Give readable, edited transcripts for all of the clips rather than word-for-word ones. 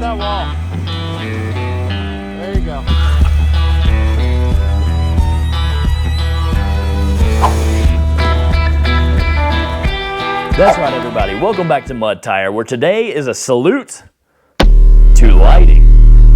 that wall. There you go. That's right, everybody. Welcome back to Mud Tire, where today is a salute to lighting.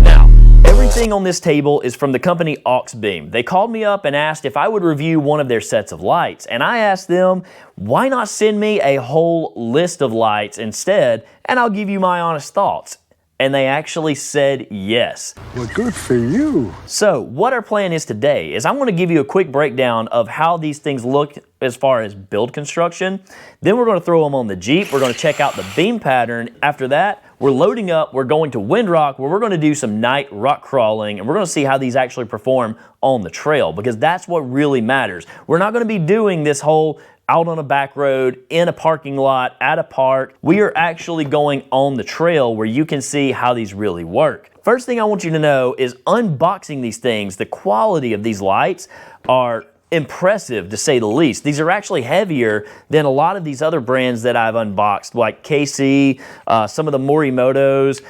Now, everything on this table is from the company Auxbeam. They called me up and asked if I would review one of their sets of lights, and I asked them, why not send me a whole list of lights instead, and I'll give you my honest thoughts. And they actually said yes. Well, good for you. So what our plan is today is I'm going to give you a quick breakdown of how these things look as far as build construction. Then we're going to throw them on the Jeep. We're going to check out the beam pattern. After that, we're loading up. We're going to Windrock, where we're going to do some night rock crawling, and we're going to see how these actually perform on the trail, because that's what really matters. We're not going to be doing this whole out on a back road, in a parking lot, at a park. We are actually going on the trail where you can see how these really work. First thing I want you to know is unboxing these things, the quality of these lights are impressive to say the least. These are actually heavier than a lot of these other brands that I've unboxed, like KC, some of the Morimotos.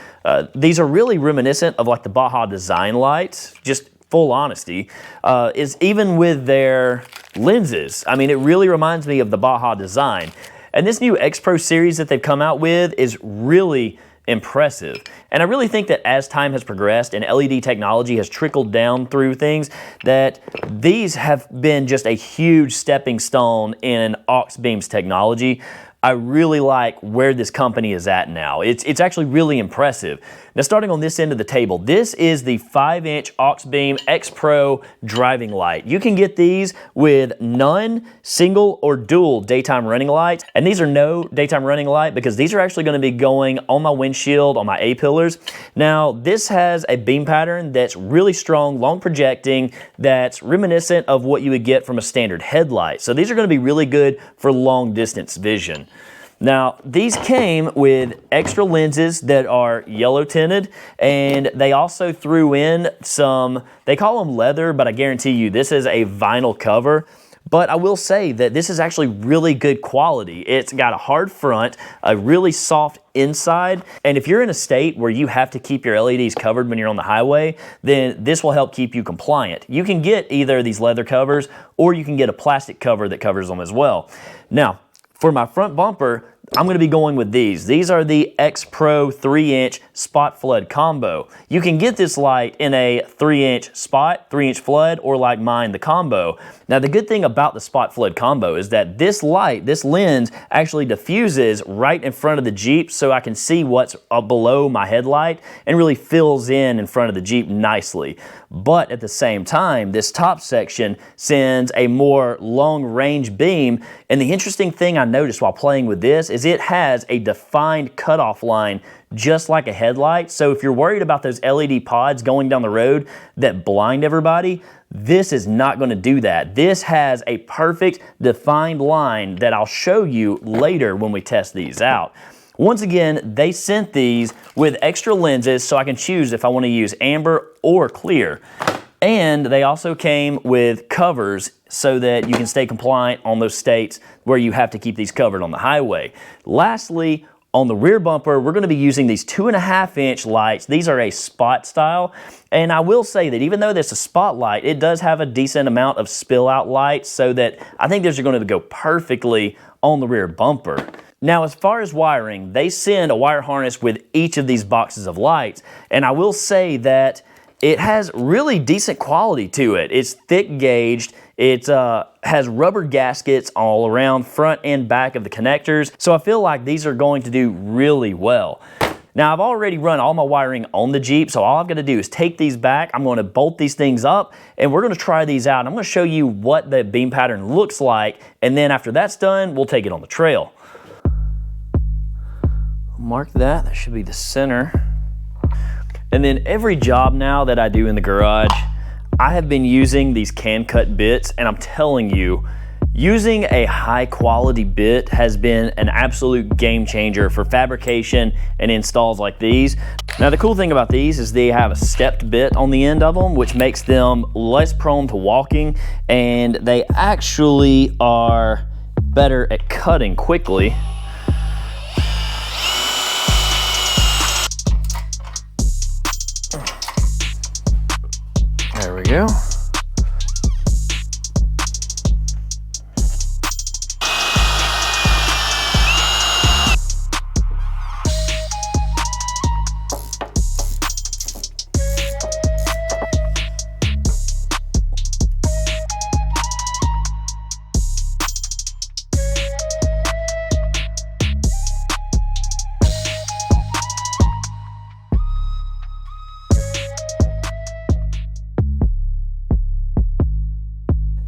These are really reminiscent of like the Baja Design lights, just full honesty, is even with their lenses. I mean, it really reminds me of the Baja Design. And this new X Pro series that they've come out with is really impressive. And I really think that as time has progressed and LED technology has trickled down through things, that these have been just a huge stepping stone in Auxbeam's technology. I really like where this company is at now. It's actually really impressive. Now, starting on this end of the table, this is the 5-inch Auxbeam X Pro driving light. You can get these with none, single, or dual daytime running lights. And these are no daytime running light because these are actually going to be going on my windshield, on my A-pillars. Now, this has a beam pattern that's really strong, long projecting, that's reminiscent of what you would get from a standard headlight. So these are going to be really good for long distance vision. Now, these came with extra lenses that are yellow tinted, and they also threw in some, they call them leather, but I guarantee you this is a vinyl cover. But I will say that this is actually really good quality. It's got a hard front, a really soft inside, and if you're in a state where you have to keep your LEDs covered when you're on the highway, then this will help keep you compliant. You can get either these leather covers, or you can get a plastic cover that covers them as well. Now, for my front bumper, I'm going to be going with these. These are the X Pro 3-inch spot flood combo. You can get this light in a 3-inch spot, 3-inch flood, or like mine, the combo. Now, the good thing about the spot flood combo is that this light, this lens, actually diffuses right in front of the Jeep so I can see what's below my headlight and really fills in front of the Jeep nicely. But at the same time, this top section sends a more long-range beam, and the interesting thing I noticed while playing with this is it has a defined cutoff line just like a headlight. So if you're worried about those LED pods going down the road that blind everybody, this is not going to do that. This has a perfect defined line that I'll show you later when we test these out. Once again, they sent these with extra lenses so I can choose if I want to use amber or clear. And they also came with covers so that you can stay compliant on those states where you have to keep these covered on the highway. Lastly, on the rear bumper, we're going to be using these 2.5-inch lights. These are a spot style. And I will say that even though this is a spotlight, it does have a decent amount of spill out lights, so that I think these are going to go perfectly on the rear bumper. Now, as far as wiring, they send a wire harness with each of these boxes of lights. And I will say that it has really decent quality to it. It's thick gauged. It has rubber gaskets all around front and back of the connectors. So I feel like these are going to do really well. Now, I've already run all my wiring on the Jeep, so all I've got to do is take these back. I'm going to bolt these things up, and we're going to try these out. I'm going to show you what the beam pattern looks like, and then after that's done, we'll take it on the trail. Mark that. That should be the center. And then every job now that I do in the garage, I have been using these can cut bits, and I'm telling you, using a high quality bit has been an absolute game changer for fabrication and installs like these. Now, the cool thing about these is they have a stepped bit on the end of them, which makes them less prone to walking, and they actually are better at cutting quickly. go.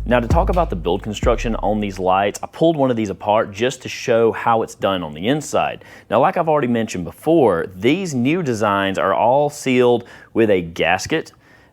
Now to talk about the build construction on these lights, I pulled one of these apart just to show how it's done on the inside. Now like I've already mentioned before, these new designs are all sealed with a gasket,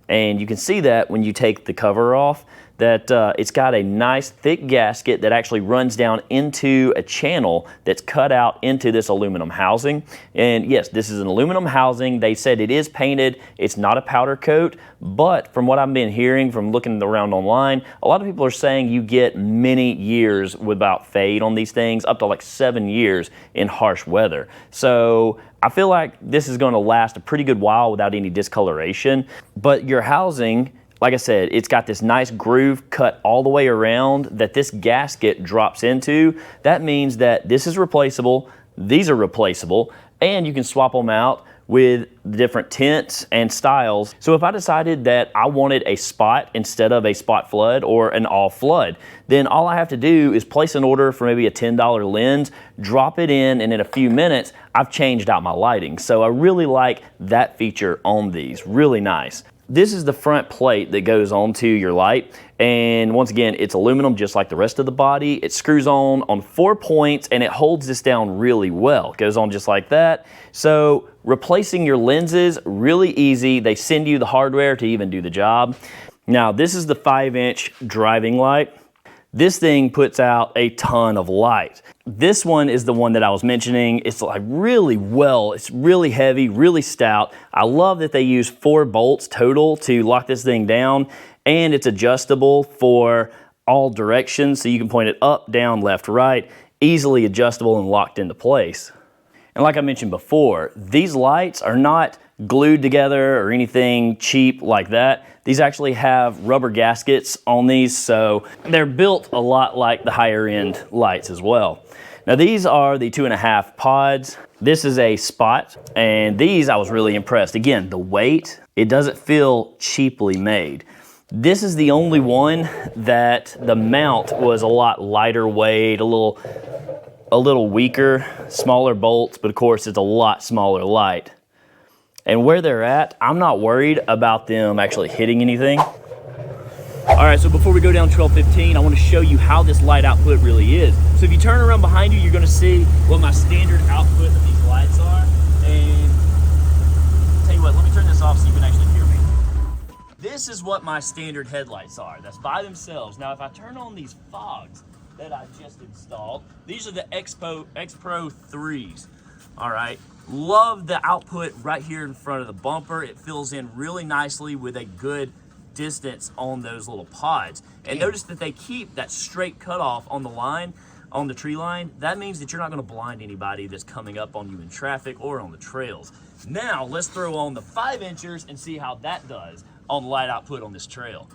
and you can see that when you take the cover off, that it's got a nice thick gasket that actually runs down into a channel that's cut out into this aluminum housing. And yes, this is an aluminum housing. They said it is painted. It's not a powder coat, but from what I've been hearing from looking around online, a lot of people are saying you get many years without fade on these things, up to like 7 years in harsh weather. So I feel like this is going to last a pretty good while without any discoloration. But your housing, like I said, it's got this nice groove cut all the way around that this gasket drops into. That means that this is replaceable, these are replaceable, and you can swap them out with different tints and styles. So if I decided that I wanted a spot instead of a spot flood or an all flood, then all I have to do is place an order for maybe a $10 lens, drop it in, and in a few minutes, I've changed out my lighting. So I really like that feature on these, really nice. This is the front plate that goes onto your light, and once again, it's aluminum just like the rest of the body. It screws on 4 points, and it holds this down really well. It goes on just like that. So replacing your lenses, really easy. They send you the hardware to even do the job. Now, this is the 5-inch driving light. This thing puts out a ton of light. This one is the one that I was mentioning. It's like really well, it's really heavy, really stout. I love that they use 4 bolts total to lock this thing down, and it's adjustable for all directions, so you can point it up, down, left, right, easily adjustable and locked into place. And like I mentioned before, these lights are not glued together or anything cheap like that. These actually have rubber gaskets on these, so they're built a lot like the higher end lights as well. Now these are the 2.5 pods. This is a spot, and these I was really impressed. Again, the weight, it doesn't feel cheaply made. This is the only one that the mount was a lot lighter weight, a little weaker, smaller bolts, but of course it's a lot smaller light. And where they're at, I'm not worried about them actually hitting anything. All right, so before we go down 1215, I want to show you how this light output really is. So if you turn around behind you, you're going to see what my standard output of these lights are. And tell you what, let me turn this off so you can actually hear me. This is what my standard headlights are. That's by themselves. Now, if I turn on these fogs that I just installed, these are the X-Pro 3s. All right, love the output right here in front of the bumper. It fills in really nicely with a good distance on those little pods. And notice that they keep that straight cutoff on the line, on the tree line. That means that you're not going to blind anybody that's coming up on you in traffic or on the trails. Now let's throw on the 5-inchers and see how that does on the light output on this trail.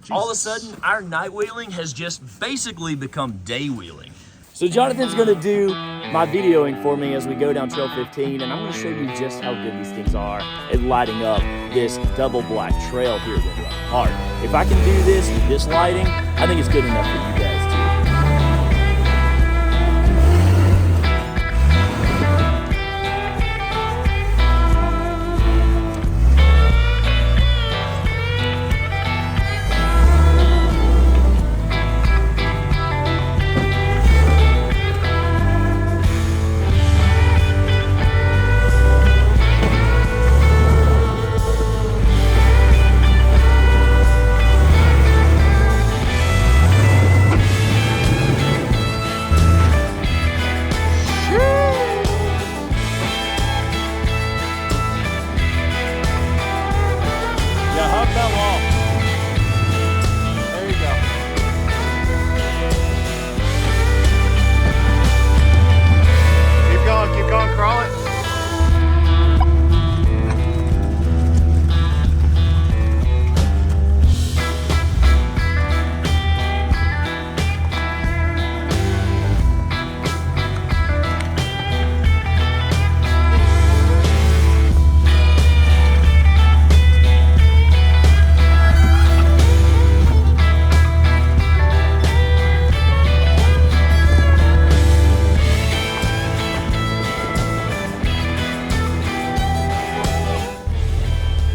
Jesus. All of a sudden, our night wheeling has just basically become day wheeling. So Jonathan's going to do my videoing for me as we go down Trail 15, and I'm going to show you just how good these things are at lighting up this double black trail here at Windrun Park. If I can do this with this lighting, I think it's good enough for you guys too.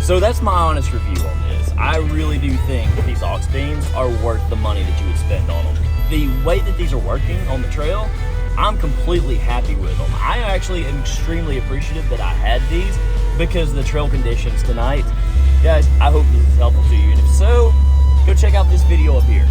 So that's my honest review on this. I really do think that these Auxbeams are worth the money that you would spend on them. The way that these are working on the trail, I'm completely happy with them. I actually am extremely appreciative that I had these because of the trail conditions tonight. Guys, I hope this is helpful to you, and if so, go check out this video up here.